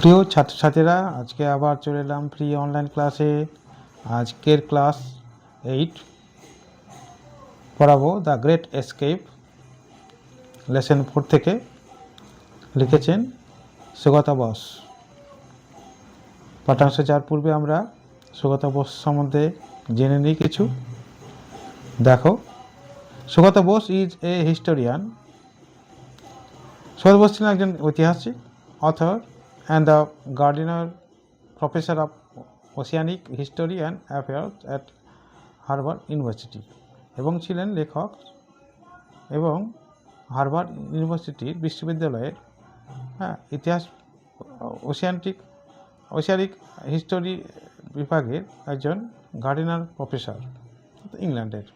প্রিয় ছাত্রছাত্রীরা, আজকে আবার চলে এলাম ফ্রি অনলাইন ক্লাসে। আজকের ক্লাস 8 পড়াবো দ্য গ্রেট এসকেপ, লেসন 4 থেকে। লিখেছেন সুগতা বোস। পাঠ্যাংশে যাওয়ার পূর্বে আমরা সুগতা বোস সম্বন্ধে জেনে নিই কিছু। দেখো, Sugata Bose is a historian. Sugata Bose ছিলেন একজন ঐতিহাসিক, author and the Gardiner Professor of Oceanic History and Affairs at Harvard University, এবং ছিলেন লেখক এবং হার্ভার্ড ইউনিভার্সিটির বিশ্ববিদ্যালয়ের ইতিহাস ওশিয়ানিক হিস্টোরি বিভাগের একজন গার্ডিনার প্রফেসর, ইংল্যান্ডের।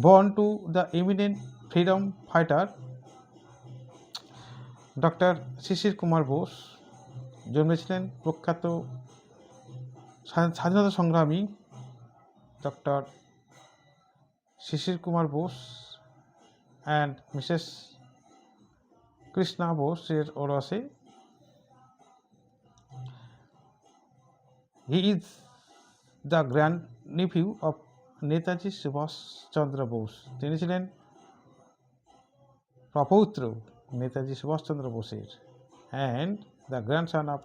Born to the eminent freedom fighter doctor Shishir Kumar Bose, জন্মেছিলেন প্রখ্যাত স্বাধীনতা সংগ্রামী doctor Shishir Kumar Bose and Mrs Krishna বোসের ওরসে। He is the grand nephew of Netaji Subhash Chandra Bose. তিনি ছিলেন প্রপৌত্র নেতাজি সুভাষচন্দ্র বোসের, and the grandson of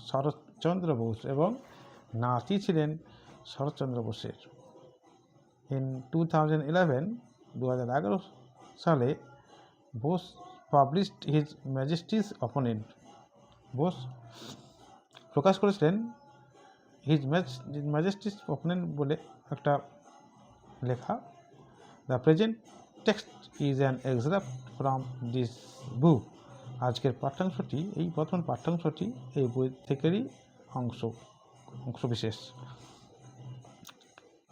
Sarat Chandra Bose, এবং নাতি ছিলেন শরৎচন্দ্র বোসের। ইন 2011 সালে Bose published his majesty's opponent. Bose প্রকাশ করেছিলেন হিজ ম্যাজেস্টিস অপোনেন্ট বলে একটা লেখা। The present text is an extract from this book. আজকের পাঠ্যাংশটি, এই প্রথম পাঠ্যাংশটি এই বই থেকেরই অংশ বিশেষ।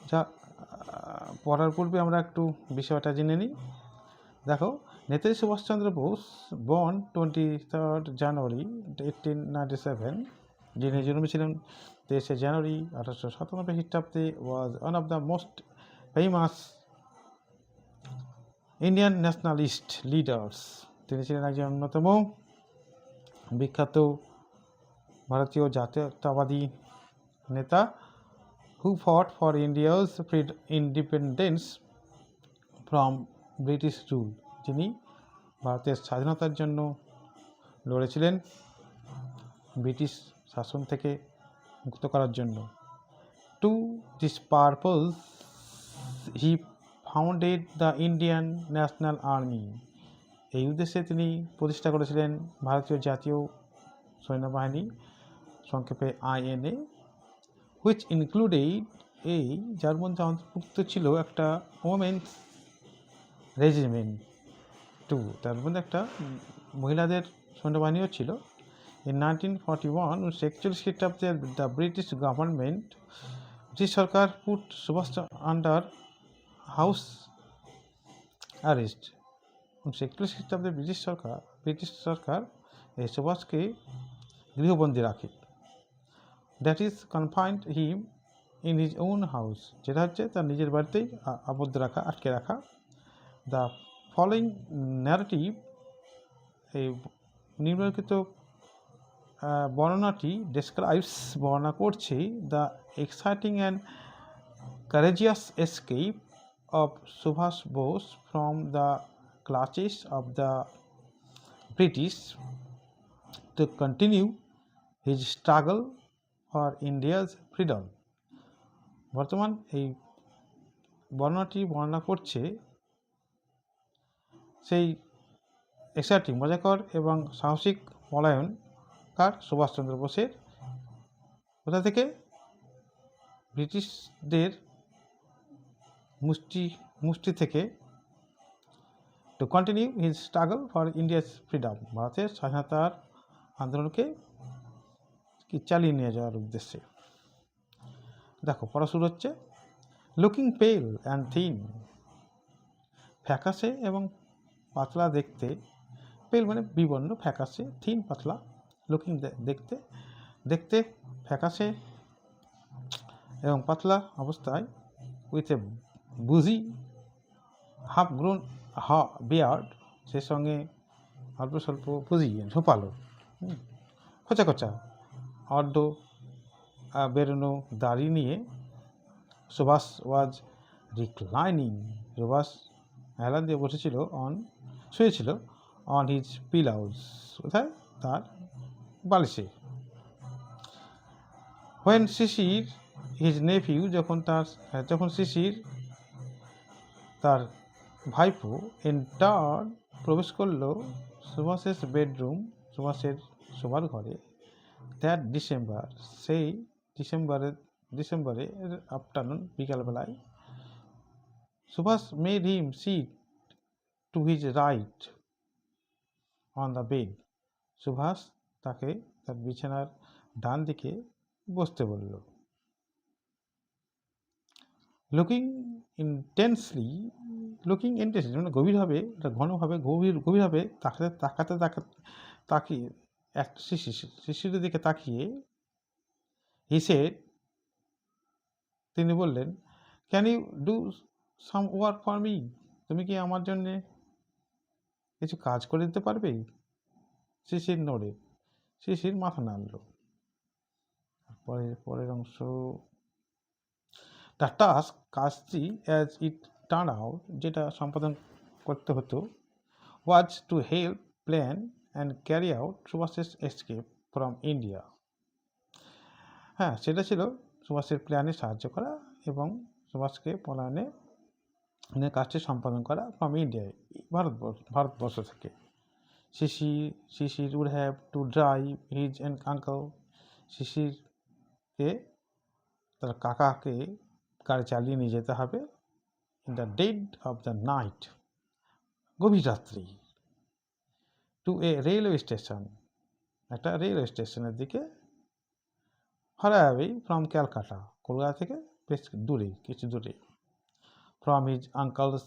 যা পড়ার পূর্বে আমরা একটু বিষয়টা জেনে নিই। দেখো, নেতাজি সুভাষচন্দ্র বোস বর্ন 23 জানুয়ারি 1897, যিনি জন্মেছিলেন 23 জানুয়ারি 1897 খ্রিস্টাব্দে, was one of the most famous Indian nationalist leaders. তিনি ছিলেন একজন অন্যতম বিখ্যাত ভারতীয় জাতীয়তাবাদী নেতা, who fought for India's independence from British rule, যিনি ভারতের স্বাধীনতার জন্য লড়েছিলেন ব্রিটিশ শাসন থেকে মুক্ত করার জন্য। To this purpose he founded the Indian national army. এই উদ্দেশ্যে তিনি প্রতিষ্ঠা করেছিলেন ভারতীয় জাতীয় সৈন্যবাহিনী, সংক্ষেপে INA, which included যার মধ্যে অন্তর্ভুক্ত ছিল একটা ওমেন্স রেজিমেন্ট টু, তার মধ্যে একটা মহিলাদের সৈন্যবাহিনীও ছিল। ইন 1941, 1941 খ্রিস্টাব্দে দ্য ব্রিটিশ গভর্নমেন্ট, ব্রিটিশ সরকার, put Subhash under house arrest. 1941 খ্রিস্টাব্দে ব্রিটিশ সরকার এই সুভাষকে গৃহবন্দী রাখে। That is confined him in his own house, যেটা হচ্ছে তার নিজের বাড়িতেই আটকে রাখা। দ্য ফলোয়িং ন্যারেটিভ, এই নিম্নলিখিত বর্ণনাটি বর্ণনা করছে the exciting and courageous escape of Subhash Bose from the clutches of the British to continue his struggle for India's freedom. বর্তমান এই বর্ণনাটি বর্ণনা করছে সেই এক্সাইটিং, মজাকর এবং সাহসিক পলায়নকার সুভাষচন্দ্র বোসের, কোথা থেকে? ব্রিটিশদের মুষ্টি থেকে। Two continue his struggle for India's freedom, ভারতের স্বাধীনতার আন্দোলনকে চালিয়ে নিয়ে যাওয়ার উদ্দেশ্যে। দেখো, পড়া শুরু হচ্ছে। লুকিং পেল অ্যান্ড থিন, ফ্যাকাশে এবং পাতলা দেখতে। পেল মানে বিবর্ণ, ফ্যাকাশে, থিন পাতলা, লুকিং দেখতে ফ্যাকাশে এবং পাতলা অবস্থায়, উইথ এ বুজি হাফ গ্রোন বিয়ার্ড, সে সঙ্গে অল্প স্বল্প বুঝি ঝোপালো, খোঁচা অর্ধ বেরোনো দাড়ি নিয়ে সুভাষ ওয়াজ রিক্লাইনিং, সুভাষ হেলান দিয়ে শুয়েছিল অন হিজ পিলাউস, কোথায়, তার বালিশে। হোয়েন শিশির হিজ নেফিউ, যখন শিশির তার ভাইপো এন্টার প্রবেশ করলো সুভাষের বেডরুম, সুভাষের শোবার ঘরে, দ্যাট ডিসেম্বর, সেই ডিসেম্বরে আফটারনুন, বিকালবেলায়, Subhas made him sit to his right on the bed, Subhas তাকে তার বিছানার ডান দিকে বসতে বলল। লুকিং ইন্টেন্সলি মানে গভীরভাবে তাকিয়ে এক শিশিরের দিকে তাকিয়ে, হি সেড, তিনি বললেন, can you do some work for me, তুমি কি আমার জন্যে কিছু কাজ করে দিতে পারবে? শিশির নড়ে, শিশির মাথা নাড়ল। পরের অংশ, দ্য টাস্ক, কাজটি, অ্যাজ ইট টার্ন আউট, যেটা সম্পাদন করতে হতো, was to help plan and carry out Subhas's escape from India. হ্যাঁ, সেটা ছিল সুভাষের প্ল্যানে সাহায্য করা এবং সুভাষকে পলায়নে কাজটি সম্পাদন করা ফ্রম ইন্ডিয়ায়, ভারতবর্ষ থেকে। Sisir would have to drive his uncle, শিশিরকে তার কাকাকে গাড়ি চালিয়ে নিয়ে যেতে হবে, in the dead of the night, গভীর রাত্রি, টু এ রেলওয়ে স্টেশন, একটা রেলওয়ে স্টেশনের দিকে, far away from Calcutta, Kolkata থেকে বেশ দূরে, কিছু দূরে, from his uncle's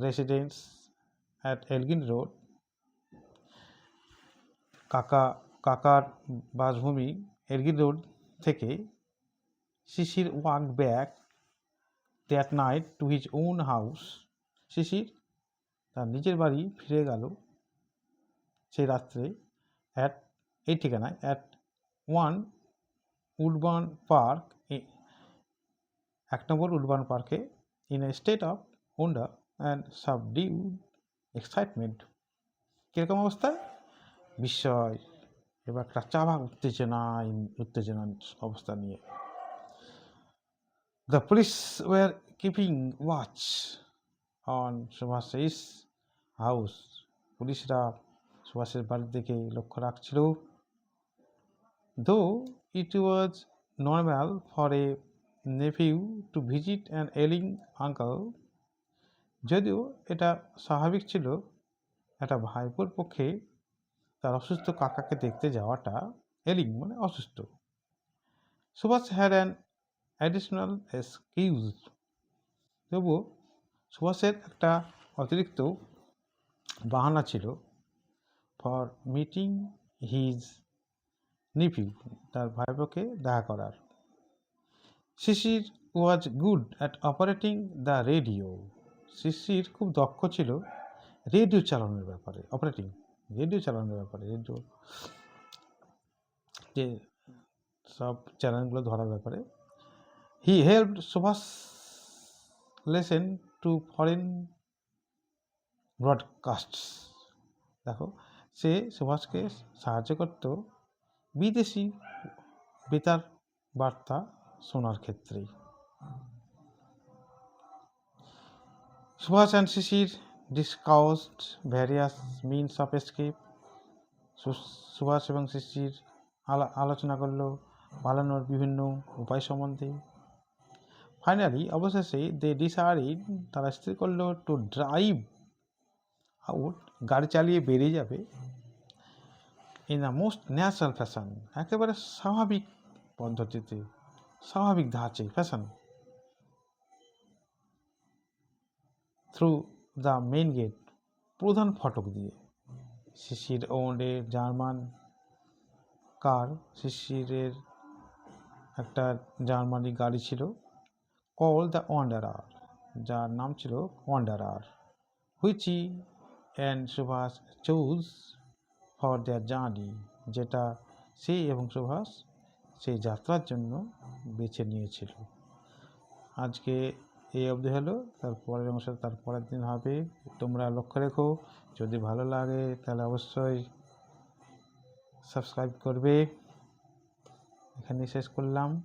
residence at Elgin road, কাকার বাসভূমি এলগিন রোড থেকে। Sisir walk back that night to his own house, Sisir তার নিজের বাড়ি ফিরে গেল সেই রাত্রে, এই ঠিকানায়, at 1 Woodburn park, 1 number Woodburn পার্কে, in a state of wonder and subdued excitement, কীরকম অবস্থায়? বিস্ময় এবং একটা চাপা উত্তেজনা অবস্থা নিয়ে। The police were keeping watch on সুভাষের হাউস, পুলিশরা সুভাষের বাড়ির দিকে লক্ষ্য রাখছিল। Though it was normal for a nephew to visit an ailing uncle, যদিও এটা স্বাভাবিক ছিল একটা ভাইপোর পক্ষে তার অসুস্থ কাকাকে দেখতে যাওয়াটা, এলিং মানে অসুস্থ। Subhash had an additional excuse, তবুও সুভাষের একটা অতিরিক্ত বাহানা ছিল, ফর মিটিং হিজ নিফিউ, তার ভাইপোকে দেখা করার। Sisir was good at operating the radio, Sisir খুব দক্ষ ছিল রেডিও চালানোর ব্যাপারে, রেডিও যে সব চ্যানেলগুলো ধরার ব্যাপারে। He helped Subhas listen to foreign broadcasts, দেখো, সে সুভাষকে সাহায্য করত বিদেশি বেতার বার্তা শোনার ক্ষেত্রে। Subhash and Sisir discussed various means of escape, Subhash এবং শিশির আলোচনা করল পালানোর বিভিন্ন উপায় সম্বন্ধে। ফাইনালি, অবশেষে, দে ডিসাইডেড, তারা স্থির করলো, টু ড্রাইভ আউট, গাড়ি চালিয়ে বেরিয়ে যাবে, in the most natural fashion, একেবারে স্বাভাবিক পদ্ধতিতে, স্বাভাবিক ধাঁচে, fashion, through the main gate, প্রধান ফটক দিয়ে। শিশির ওন্ড এ জার্মান কার, শিশিরের একটা জার্মানি গাড়ি ছিল, কল দ্য ওয়ান্ডারার, যার নাম ছিল wanderer, which he and Subhash choose for their journey, যেটা সে এবং সুভাষ সেই যাত্রার জন্য বেছে নিয়েছিল। আজকে এই অবধি হলো, তারপরের অংশ তার পরের দিন হবে। তোমরা লক্ষ্য রেখো, যদি ভালো লাগে তাহলে অবশ্যই সাবস্ক্রাইব করবে। এখানেই শেষ করলাম।